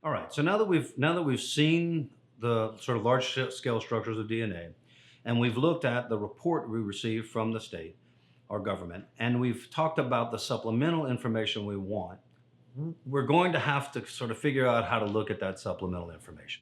All right. So now that we've seen the sort of large scale structures of DNA, and we've looked at the report we received from the state, our government, and we've talked about the supplemental information we want, we're going to have to sort of figure out how to look at that supplemental information.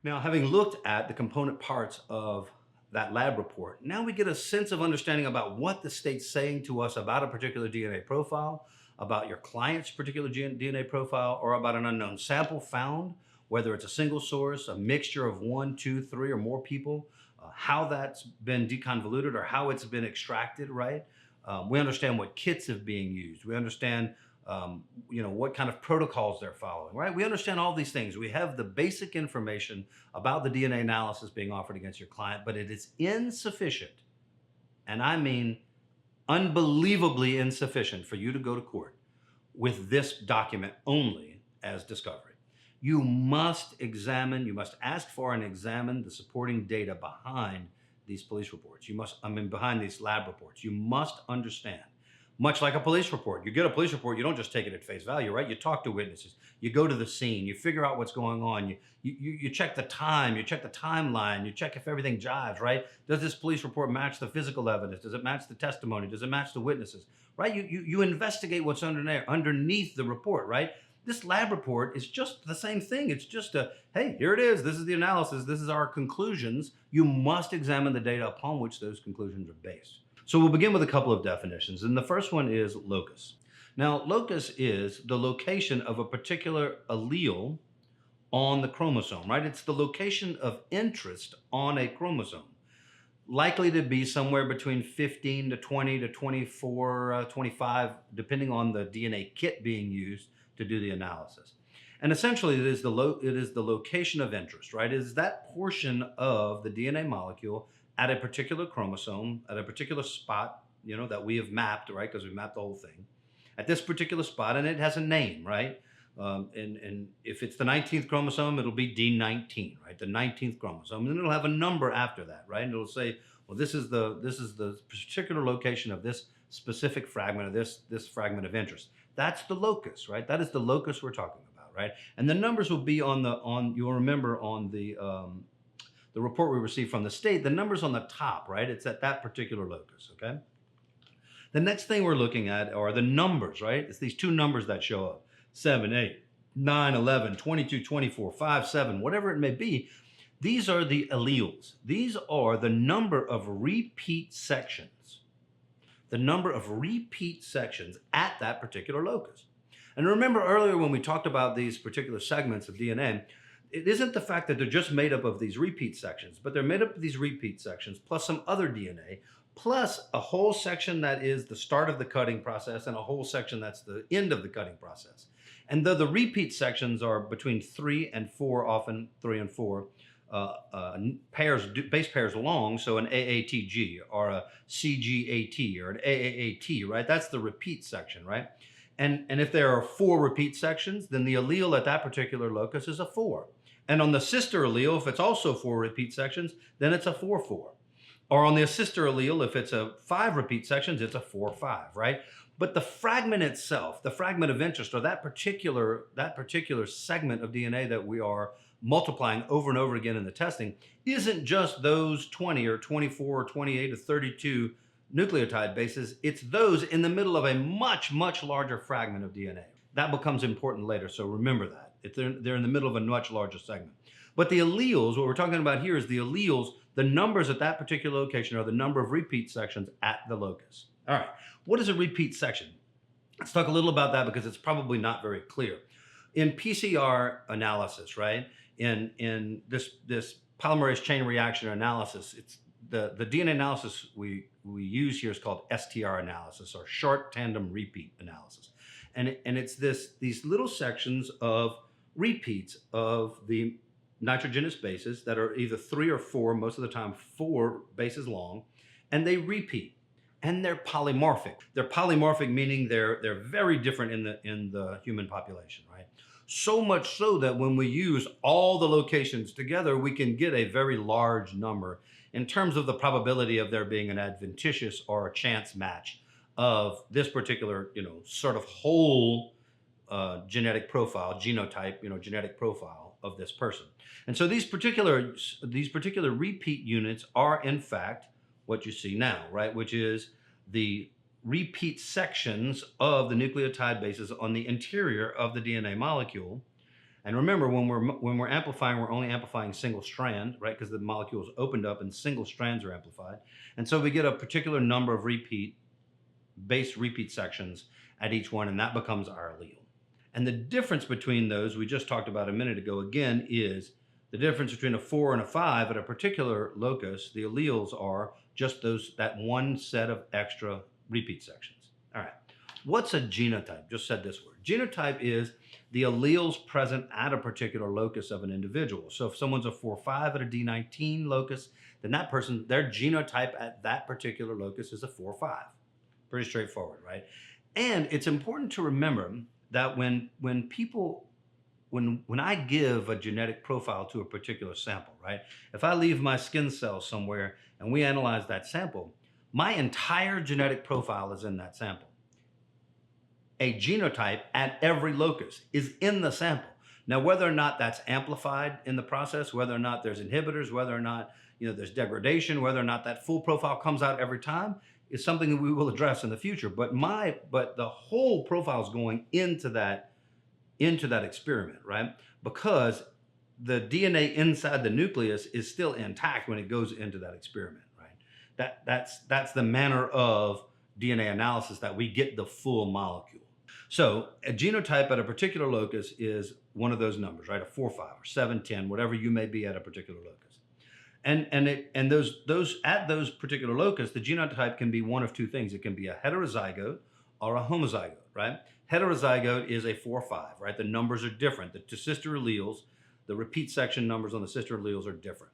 Now, having looked at the component parts of that lab report, now we get a sense of understanding about what the state's saying to us about a particular DNA profile, about your client's particular DNA profile, or about an unknown sample found, whether it's a single source, a mixture of one, two, three, or more people, how that's been deconvoluted or how it's been extracted, right? We understand what kits are being used. We understand what kind of protocols they're following, right? We understand all these things. We have the basic information about the DNA analysis being offered against your client, but it is insufficient, and I mean unbelievably insufficient, for you to go to court with this document only as discovery. You must ask for and examine the supporting data behind these police reports. Behind these lab reports. You must understand. Much like a police report. You get a police report, you don't just take it at face value, right? You talk to witnesses, you go to the scene, you figure out what's going on, you check the time, you check the timeline, you check if everything jives, right? Does this police report match the physical evidence? Does it match the testimony? Does it match the witnesses, right? You investigate what's underneath the report, right? This lab report is just the same thing. It's just hey, here it is. This is the analysis. This is our conclusions. You must examine the data upon which those conclusions are based. So we'll begin with a couple of definitions, and the first one is locus. Now, locus is the location of a particular allele on the chromosome, right? It's the location of interest on a chromosome, likely to be somewhere between 15 to 20 to 24, 25, depending on the DNA kit being used to do the analysis. And essentially, it is the location of interest, right? It is that portion of the DNA molecule at a particular chromosome, at a particular spot, that we have mapped, right? Because we mapped the whole thing at this particular spot, and it has a name, right? And if it's the 19th chromosome, it'll be D19, right? The 19th chromosome, and then it'll have a number after that, right? And it'll say, well, this is the particular location of this specific fragment of this fragment of interest. That's the locus, right? That is the locus we're talking about, right? And the numbers will be you'll remember on the report we received from the state, the number's on the top, right? It's at that particular locus, okay? The next thing we're looking at are the numbers, right? It's these two numbers that show up, 7, 8, 9, 11, 22, 24, 5, 7, whatever it may be. These are the alleles. These are the number of repeat sections. The number of repeat sections at that particular locus. And remember earlier when we talked about these particular segments of DNA, it isn't the fact that they're just made up of these repeat sections, but they're made up of these repeat sections plus some other DNA, plus a whole section that is the start of the cutting process and a whole section that's the end of the cutting process. And though the repeat sections are between 3 and 4, often 3 and 4, base pairs long, so an AATG or a CGAT or an AAAT, right? That's the repeat section, right? And if there are 4 repeat sections, then the allele at that particular locus is a 4. And on the sister allele, if it's also 4 repeat sections, then it's a 4-4. Or on the sister allele, if it's a 5 repeat sections, it's a 4-5, right? But the fragment itself, the fragment of interest, or that particular segment of DNA that we are multiplying over and over again in the testing, isn't just those 20 or 24 or 28 or 32 nucleotide bases. It's those in the middle of a much, much larger fragment of DNA. That becomes important later, so remember that. They're in the middle of a much larger segment. But the alleles, what we're talking about here is the alleles, the numbers at that particular location are the number of repeat sections at the locus. All right, what is a repeat section? Let's talk a little about that because it's probably not very clear. In PCR analysis, right, in this polymerase chain reaction analysis, it's the DNA analysis we use here is called STR analysis, or short tandem repeat analysis. And it's these little sections of repeats of the nitrogenous bases that are either 3 or 4, most of the time 4 bases long, and they repeat. and they're polymorphic. They're polymorphic, meaning they're very different in the human population, right? So much so that when we use all the locations together, we can get a very large number in terms of the probability of there being an adventitious or a chance match of this particular, sort of whole genetic profile, genotype, genetic profile of this person. And so these particular repeat units are in fact what you see now, right? Which is the repeat sections of the nucleotide bases on the interior of the DNA molecule. And remember, when we're amplifying, we're only amplifying single strand, right? Because the molecule is opened up and single strands are amplified. And so we get a particular number of base repeat sections at each one, and that becomes our allele. And the difference between those, we just talked about a minute ago, again, is the difference between a 4 and a 5 at a particular locus. The alleles are just that one set of extra repeat sections. All right. What's a genotype? Just said this word. Genotype is the alleles present at a particular locus of an individual. So if someone's a 4-5 at a D19 locus, then that person, their genotype at that particular locus is a 4-5. Pretty straightforward, right? And it's important to remember that when I give a genetic profile to a particular sample, right? If I leave my skin cells somewhere and we analyze that sample, my entire genetic profile is in that sample. A genotype at every locus is in the sample. Now, whether or not that's amplified in the process, whether or not there's inhibitors, whether or not there's degradation, whether or not that full profile comes out every time, is something that we will address in the future. But the whole profile is going into that experiment, right? Because the DNA inside the nucleus is still intact when it goes into that experiment, right? That's the manner of DNA analysis that we get the full molecule. So a genotype at a particular locus is one of those numbers, right? A 4-5 or 7-10, whatever you may be at a particular locus. And those at those particular locus, the genotype can be one of two things. It can be a heterozygote or a homozygote, right? Heterozygote is a 4-5, right? The numbers are different. The sister alleles, the repeat section numbers on the sister alleles are different.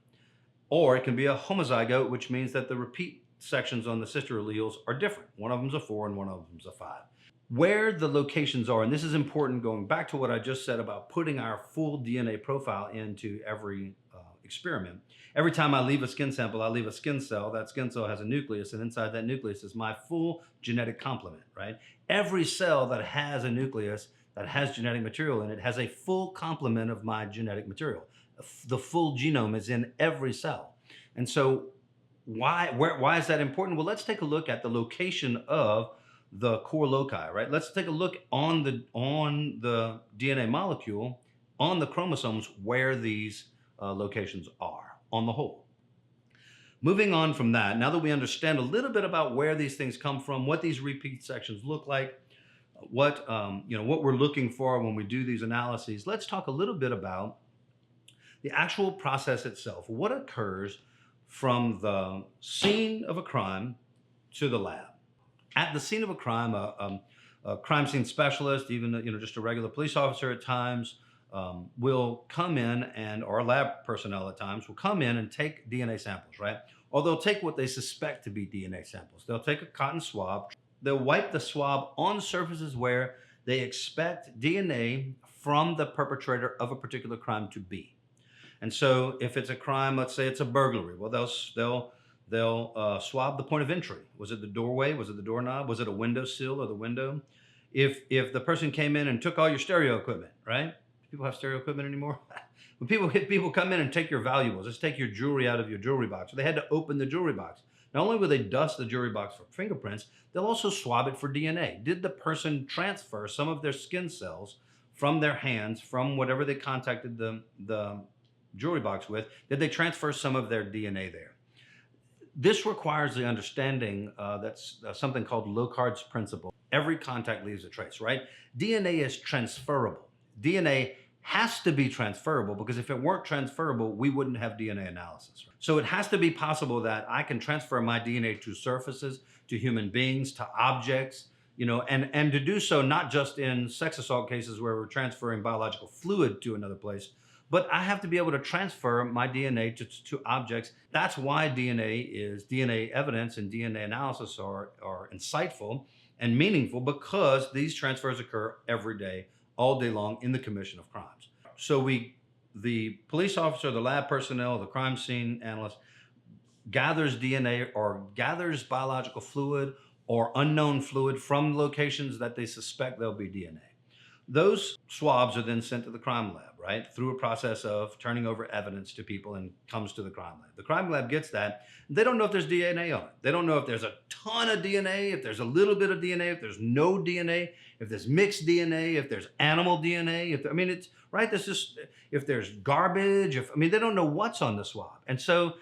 Or it can be a homozygote, which means that the repeat sections on the sister alleles are different. One of them's a 4 and one of them's a 5. Where the locations are, and this is important going back to what I just said about putting our full DNA profile into every experiment. Every time I leave a skin sample, I leave a skin cell. That skin cell has a nucleus, and inside that nucleus is my full genetic complement, right? Every cell that has a nucleus that has genetic material in it has a full complement of my genetic material. The full genome is in every cell. And so why is that important? Well, let's take a look at the location of the core loci, right? Let's take a look on the DNA molecule, on the chromosomes, where these locations are on the whole. Moving on from that, now that we understand a little bit about where these things come from, what these repeat sections look like, what we're looking for when we do these analyses, let's talk a little bit about the actual process itself. What occurs from the scene of a crime to the lab? At the scene of a crime, a crime scene specialist, even just a regular police officer at times, will come in or lab personnel at times will come in and take DNA samples, right? Or they'll take what they suspect to be DNA samples. They'll take a cotton swab. They'll wipe the swab on surfaces where they expect DNA from the perpetrator of a particular crime to be. And so if it's a crime, let's say it's a burglary, well, they'll swab the point of entry. Was it the doorway? Was it the doorknob? Was it a windowsill or the window? If the person came in and took all your stereo equipment, right? People have stereo equipment anymore? When people come in and take your valuables, just take your jewelry out of your jewelry box. So they had to open the jewelry box. Not only will they dust the jewelry box for fingerprints, they'll also swab it for DNA. Did the person transfer some of their skin cells from their hands, from whatever they contacted the jewelry box with? Did they transfer some of their DNA there? This requires the understanding that's something called Locard's principle. Every contact leaves a trace, right? DNA is transferable. DNA has to be transferable because if it weren't transferable, we wouldn't have DNA analysis. So it has to be possible that I can transfer my DNA to surfaces, to human beings, to objects, and to do so not just in sex assault cases where we're transferring biological fluid to another place, but I have to be able to transfer my DNA to objects. That's why DNA evidence and DNA analysis are insightful and meaningful, because these transfers occur every day, all day long, in the commission of crimes. So the police officer, the lab personnel, the crime scene analyst gathers DNA or gathers biological fluid or unknown fluid from locations that they suspect there'll be DNA. Those swabs are then sent to the crime lab, right? Through a process of turning over evidence to people and comes to the crime lab. The crime lab gets that. They don't know if there's DNA on it. They don't know if there's a ton of DNA, if there's a little bit of DNA, if there's no DNA, if there's mixed DNA, if there's animal DNA. It's right. There's just, if there's garbage, they don't know what's on the swab. And so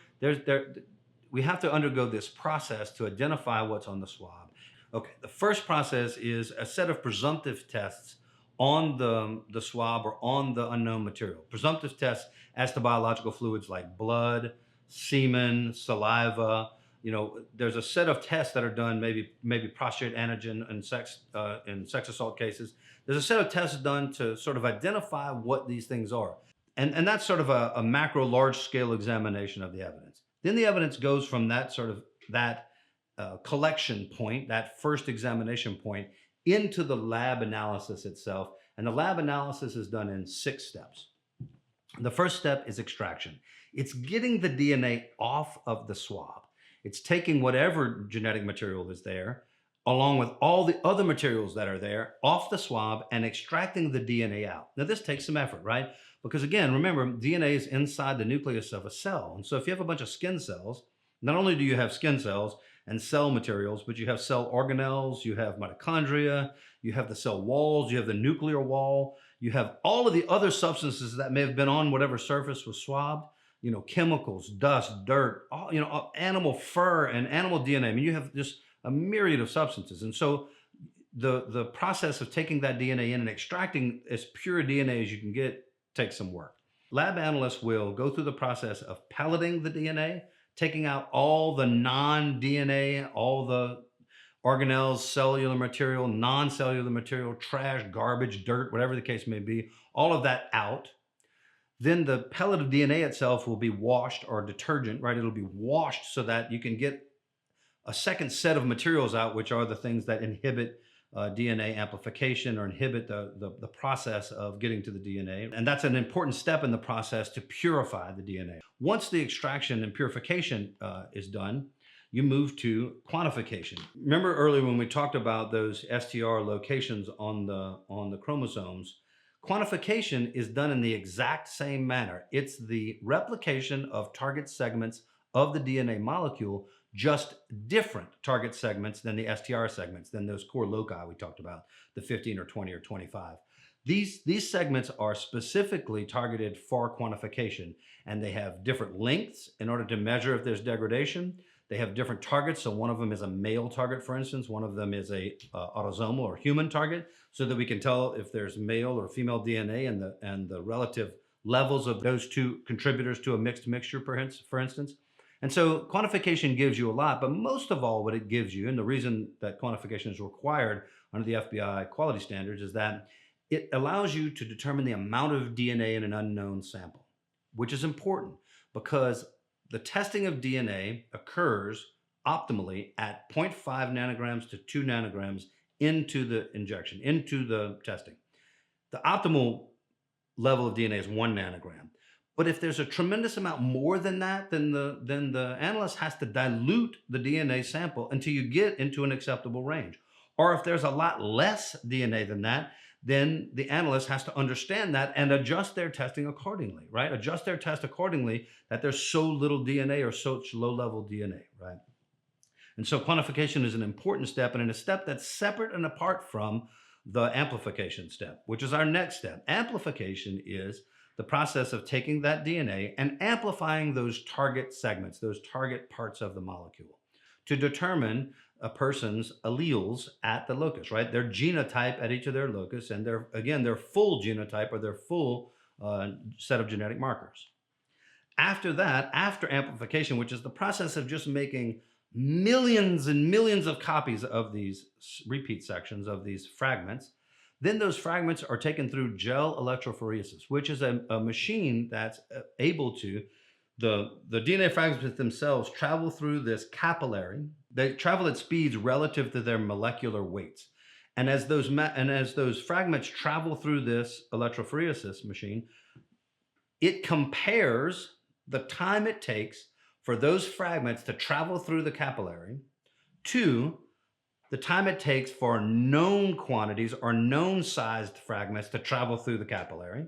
we have to undergo this process to identify what's on the swab. Okay, the first process is a set of presumptive tests on the swab or on the unknown material. Presumptive tests as to biological fluids like blood, semen, saliva. There's a set of tests that are done, maybe prostate antigen in sex assault cases. There's a set of tests done to sort of identify what these things are. And that's sort of a macro, large scale examination of the evidence. Then the evidence goes from that collection point, that first examination point, into the lab analysis itself. And the lab analysis is done in 6 steps. The first step is extraction. It's getting the DNA off of the swab. It's taking whatever genetic material is there, along with all the other materials that are there, off the swab and extracting the DNA out. Now, this takes some effort, right? Because again, remember, DNA is inside the nucleus of a cell. And so if you have a bunch of skin cells, not only do you have skin cells and cell materials, but you have cell organelles, you have mitochondria, you have the cell walls, you have the nuclear wall, you have all of the other substances that may have been on whatever surface was swabbed, chemicals, dust, dirt, animal fur and animal DNA. You have just a myriad of substances. And so the process of taking that DNA in and extracting as pure DNA as you can get takes some work. Lab analysts will go through the process of pelleting the DNA, taking out all the non-DNA, all the organelles, cellular material, non-cellular material, trash, garbage, dirt, whatever the case may be, all of that out. Then the pellet of DNA itself will be washed, or detergent, right? It'll be washed so that you can get a second set of materials out, which are the things that inhibit DNA amplification or inhibit the process of getting to the DNA. And that's an important step in the process to purify the DNA. Once the extraction and purification is done, you move to quantification. Remember earlier when we talked about those STR locations on the chromosomes? Quantification is done in the exact same manner. It's the replication of target segments of the DNA molecule, just different target segments than the STR segments, than those core loci we talked about, the 15 or 20 or 25. These segments are specifically targeted for quantification, and they have different lengths in order to measure if there's degradation. They have different targets. So one of them is a male target, for instance. One of them is a autosomal or human target, so that we can tell if there's male or female DNA and the relative levels of those two contributors to a mixed mixture, for instance. And so quantification gives you a lot, but most of all what it gives you, and the reason that quantification is required under the FBI quality standards, is that it allows you to determine the amount of DNA in an unknown sample, which is important because the testing of DNA occurs optimally at 0.5 nanograms to 2 nanograms into the injection, into the testing. The optimal level of DNA is 1 nanogram. But if there's a tremendous amount more than that, then the analyst has to dilute the DNA sample until you get into an acceptable range. Or if there's a lot less DNA than that, then the analyst has to understand that and adjust their testing accordingly, right? Adjust their test accordingly that there's so little DNA or such low-level DNA, right? And so quantification is an important step, and in a step that's separate and apart from the amplification step, which is our next step. Amplification is the process of taking that DNA and amplifying those target segments, those target parts of the molecule, to determine a person's alleles at the locus, right? Their genotype at each of their locus, and their full genotype or their full set of genetic markers. After that, after amplification, which is the process of just making millions and millions of copies of these repeat sections of these fragments, Then those fragments are taken through gel electrophoresis, which is a machine that's able to, the DNA fragments themselves travel through this capillary. They travel at speeds relative to their molecular weights. And as those fragments travel through this electrophoresis machine, it compares the time it takes for those fragments to travel through the capillary to the time it takes for known quantities or known sized fragments to travel through the capillary.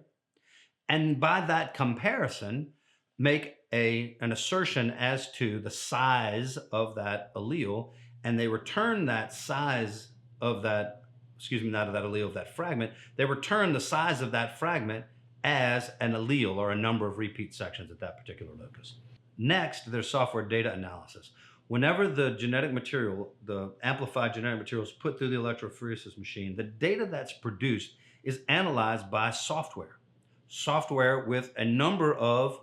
And by that comparison, make an assertion as to the size of that allele. And they return that size of that, not of that allele, of that fragment. They return the size of that fragment as an allele or a number of repeat sections at that particular locus. Next, there's software data analysis. Whenever the genetic material, the amplified genetic material is put through the electrophoresis machine, the data that's produced is analyzed by software. Software with a number of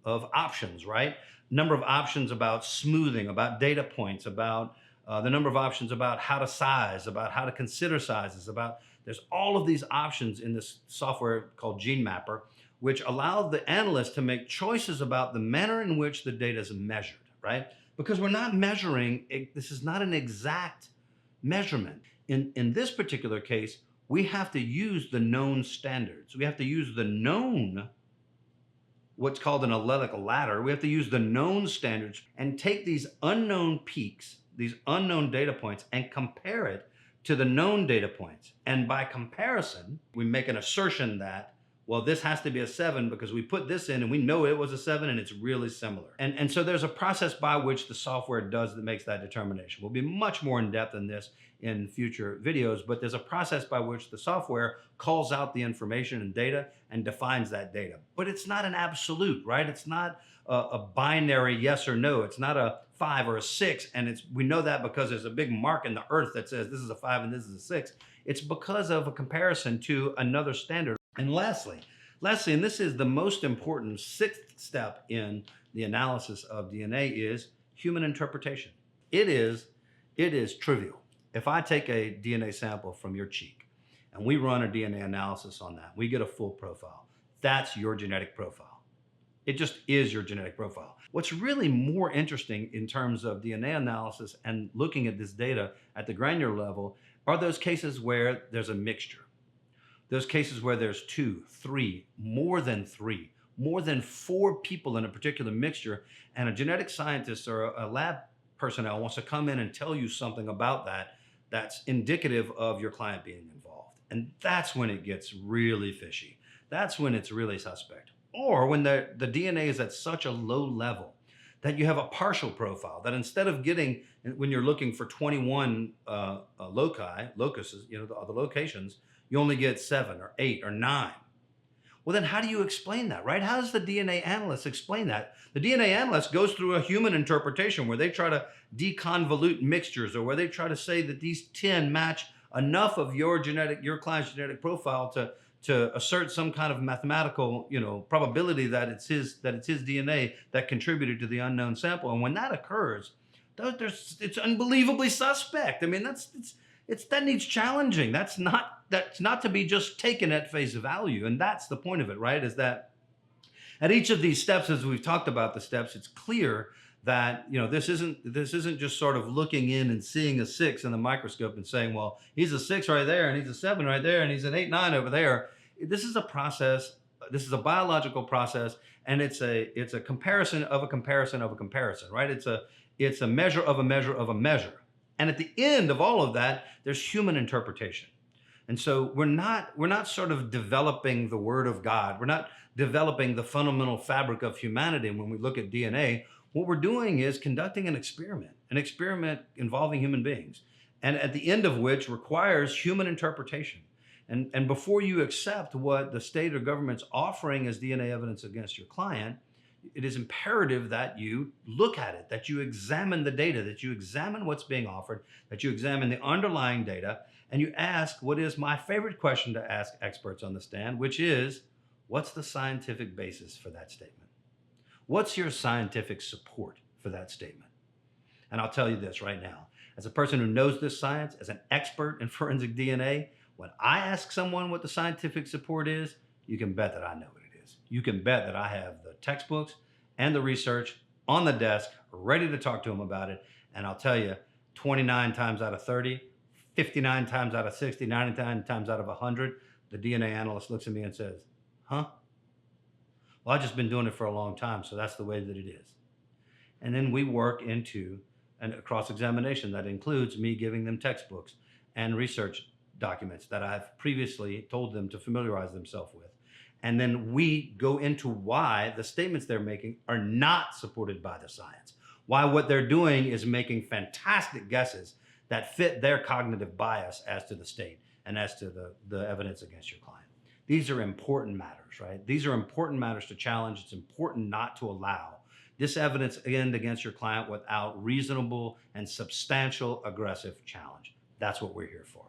options, right? Number of options about smoothing, about data points, about the number of options about how to size, about how to consider sizes, there's all of these options in this software called GeneMapper, which allow the analyst to make choices about the manner in which the data is measured, right? Because we're not measuring, this is not an exact measurement. In this particular case, we have to use the known standards. We have to use the known, what's called an allelic ladder. We have to use the known standards and take these unknown peaks, these unknown data points, and compare it to the known data points. And by comparison, we make an assertion that, well, this has to be a 7 because we put this in and we know it was a 7 and it's really similar. And so there's a process by which the software does that makes that determination. We'll be much more in depth in this in future videos, but there's a process by which the software calls out the information and data and defines that data. But it's not an absolute, right? It's not a binary yes or no. It's not a 5 or a 6, and we know that because there's a big mark in the earth that says this is a 5 and this is a 6. It's because of a comparison to another standard. And lastly, and this is the most important 6th step in the analysis of DNA, is human interpretation. It is trivial. If I take a DNA sample from your cheek and we run a DNA analysis on that, we get a full profile. That's your genetic profile. It just is your genetic profile. What's really more interesting in terms of DNA analysis and looking at this data at the granular level are those cases where there's a mixture. Those cases where there's 2, 3, more than 4 people in a particular mixture, and a genetic scientist or a lab personnel wants to come in and tell you something about that that's indicative of your client being involved. And that's when it gets really fishy. That's when it's really suspect. Or when the DNA is at such a low level that you have a partial profile, that instead of getting, when you're looking for 21 locuses, the locations, you only get 7 or 8 or 9. Well, then how do you explain that, right? How does the DNA analyst explain that? The DNA analyst goes through a human interpretation where they try to deconvolute mixtures, or where they try to say that these 10 match enough of your client's genetic profile to assert some kind of mathematical, probability that it's his DNA that contributed to the unknown sample. And when that occurs, it's unbelievably suspect. I mean, that needs challenging. That's not to be just taken at face value. And that's the point of it, right? Is that at each of these steps, as we've talked about the steps, it's clear that this isn't just sort of looking in and seeing a 6 in the microscope and saying, well, he's a 6 right there, and he's a 7 right there, and he's an 8, 9 over there. This is a process. This is a biological process, and it's a comparison of a comparison of a comparison, right? It's a measure of a measure of a measure. And at the end of all of that, there's human interpretation. And so we're not sort of developing the word of God. We're not developing the fundamental fabric of humanity when we look at DNA. What we're doing is conducting an experiment involving human beings, and at the end of which requires human interpretation. And before you accept what the state or government's offering as DNA evidence against your client, it is imperative that you look at it, that you examine the data, that you examine what's being offered, that you examine the underlying data, and you ask what is my favorite question to ask experts on the stand, which is, what's the scientific basis for that statement? What's your scientific support for that statement? And I'll tell you this right now, as a person who knows this science, as an expert in forensic DNA, When I ask someone what the scientific support is, you can bet that I know what it is. You can bet that I have the textbooks and the research on the desk ready to talk to them about it. And I'll tell you, 29 times out of 30, 59 times out of 60, 99 times out of 100, the DNA analyst looks at me and says, huh? Well, I've just been doing it for a long time, so that's the way that it is. And then we work into a cross-examination that includes me giving them textbooks and research documents that I've previously told them to familiarize themselves with. And then we go into why the statements they're making are not supported by the science, why what they're doing is making fantastic guesses that fit their cognitive bias as to the state and as to the evidence against your client. These are important matters, right? These are important matters to challenge. It's important not to allow this evidence against your client without reasonable and substantial aggressive challenge. That's what we're here for.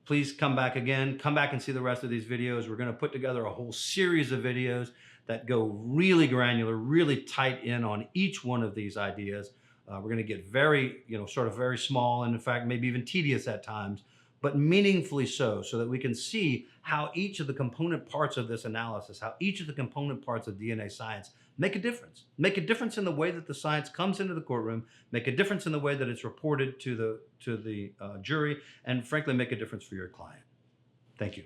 Please come back again. Come back and see the rest of these videos. We're going to put together a whole series of videos that go really granular, really tight in on each one of these ideas. We're going to get very, sort of very small, and in fact, maybe even tedious at times, but meaningfully so that we can see how each of the component parts of this analysis, how each of the component parts of DNA science make a difference. Make a difference in the way that the science comes into the courtroom, make a difference in the way that it's reported to the jury, and frankly, make a difference for your client. Thank you.